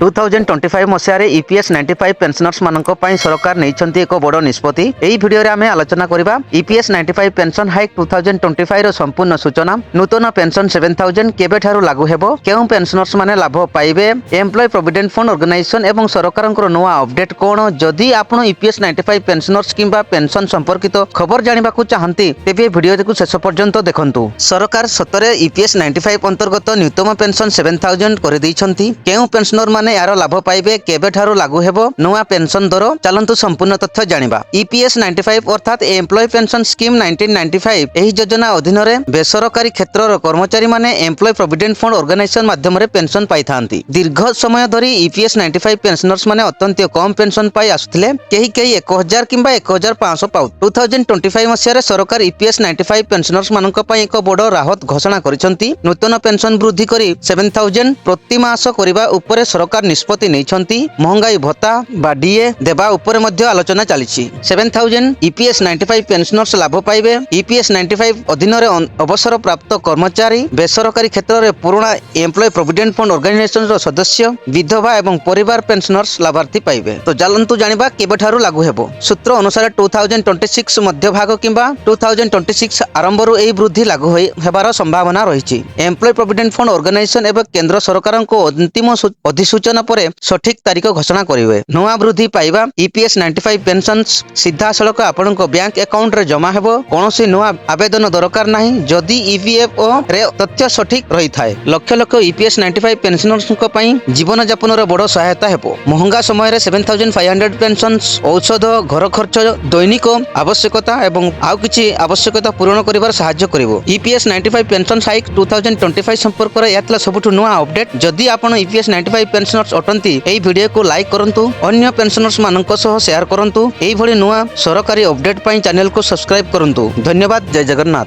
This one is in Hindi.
2025 मसीह ईपीएस 95 पेंशनर्स मानक पई सरकार नैछंती एक बड़ निष्पत्ति। एही भिडियो रे आमे आलोचना करिबा ईपीएस 95 पेंशन हाइक 2025 रो संपूर्ण सूचना, नूतन पेंशन 7000 केबे ठारू लागू हेबो, केउ पेंशनर्स माने लाभ पाइबे, एम्प्लॉय प्रोविडेंट फंड ऑर्गेनाइजेशन एवं सरकारक नुआ अपडेट कोन। जदि आपण ईपीएस 95 पेंशनर्स किंबा पेंशन संपर्कित खबर जानिबा को चाहंती तेबे भिडियो को शेष पर्यंत देखंतु। सरकार सतरे ईपीएस 95 अंतर्गत न्यूनतम पेंशन 7000 कर दैछंती। केउ पेंशनर माने यार लाभ पाइबे, केबे ठारू लागू हेबो, नुआ पेंशन दर, चलंतु संपूर्ण तथ्य जानिबा। ईपीएस 95 अर्थात एम्प्लॉय पेंशन स्कीम 1995 एही योजना अधीन रे बेसरकारी क्षेत्रर कर्मचारी माने एम्प्लॉय प्रोविडेंट फंड ऑर्गेनाइजेशन माध्यम रे पेंशन पाई थांती। दीर्घ समय धरी ईपीएस 95 पेंशनर्स माने अत्यंत कम पेंशन पाई आसुथिले, केही 1000 किंबा 1500 पाउ। 2025 मसिया रे सरकार ईपीएस 95 पेंशनर्स मानक पई एक बड़ राहत घोषणा करिसंती। नूतन पेंशन वृद्धि करी 7000 प्रति मास करिबा उपरे सरकार निष्पत्ति नैछंती। महंगाई भत्ता बा डीए देबा उपरे मध्ये आलोचना चलीछि। 7000 ईपीएस 95 पेंशनर्स लाभ पाइबे। ईपीएस 95 अधीन रे अवसर प्राप्त कर्मचारी, बेसरकारी क्षेत्र रे पुराना एम्प्लॉय प्रोविडेंट फंड ऑर्गेनाइजेशन रो सदस्य, विधवा एवं परिवार पेंशनर्स लाभार्थी पाइबे। तो चलंतु जानिबा केबे ठारू लागू हेबो। सूत्र अनुसार 2026 मध्य भाग किंबा 2026 आरंभ रु एही वृद्धि लागू हेबार संभावना रहिछि। एम्प्लॉय प्रोविडेंट फंड ऑर्गेनाइजेशन एवं केंद्र सरकार को अंतिम अधिसूचना परे सठिक तारीख घोषणा करिवे। नुआ वृद्धि पाइबा ईपीएस 95 पेंशन सीधा सड़क आपनक बैंक अकाउंट रे जमा हेबो। कोनोसी नुआ आवेदन दरकार नाही जदि ईपीएफओ रे तथ्य सठिक रही थाए। लक्ष लक्ष ईपीएस 95 पेंशनर्स को पई जीवन यापन रे बड़ सहायता हेबो। महंगा समय रे 7500 पेंशन, औषध, घर खर्च, दैनिक आवश्यकता एवं आउ किछि आवश्यकता पूर्ण करिवार सहायता करिवो। ईपीएस 95 पेंशन हाइक 2025 संपर्क रे यातला सबुठु नुआ अपडेट। जदि आपण ईपीएस 95 पेंशनर्स अटंती एही वीडियो को लाइक करंतु, अन्य पेंशनर्स मानक सह शेयर करंतु। एही भली नुआ सरकारी अपडेट पई चैनल को सब्सक्राइब करंतु। धन्यवाद। जय जगन्नाथ।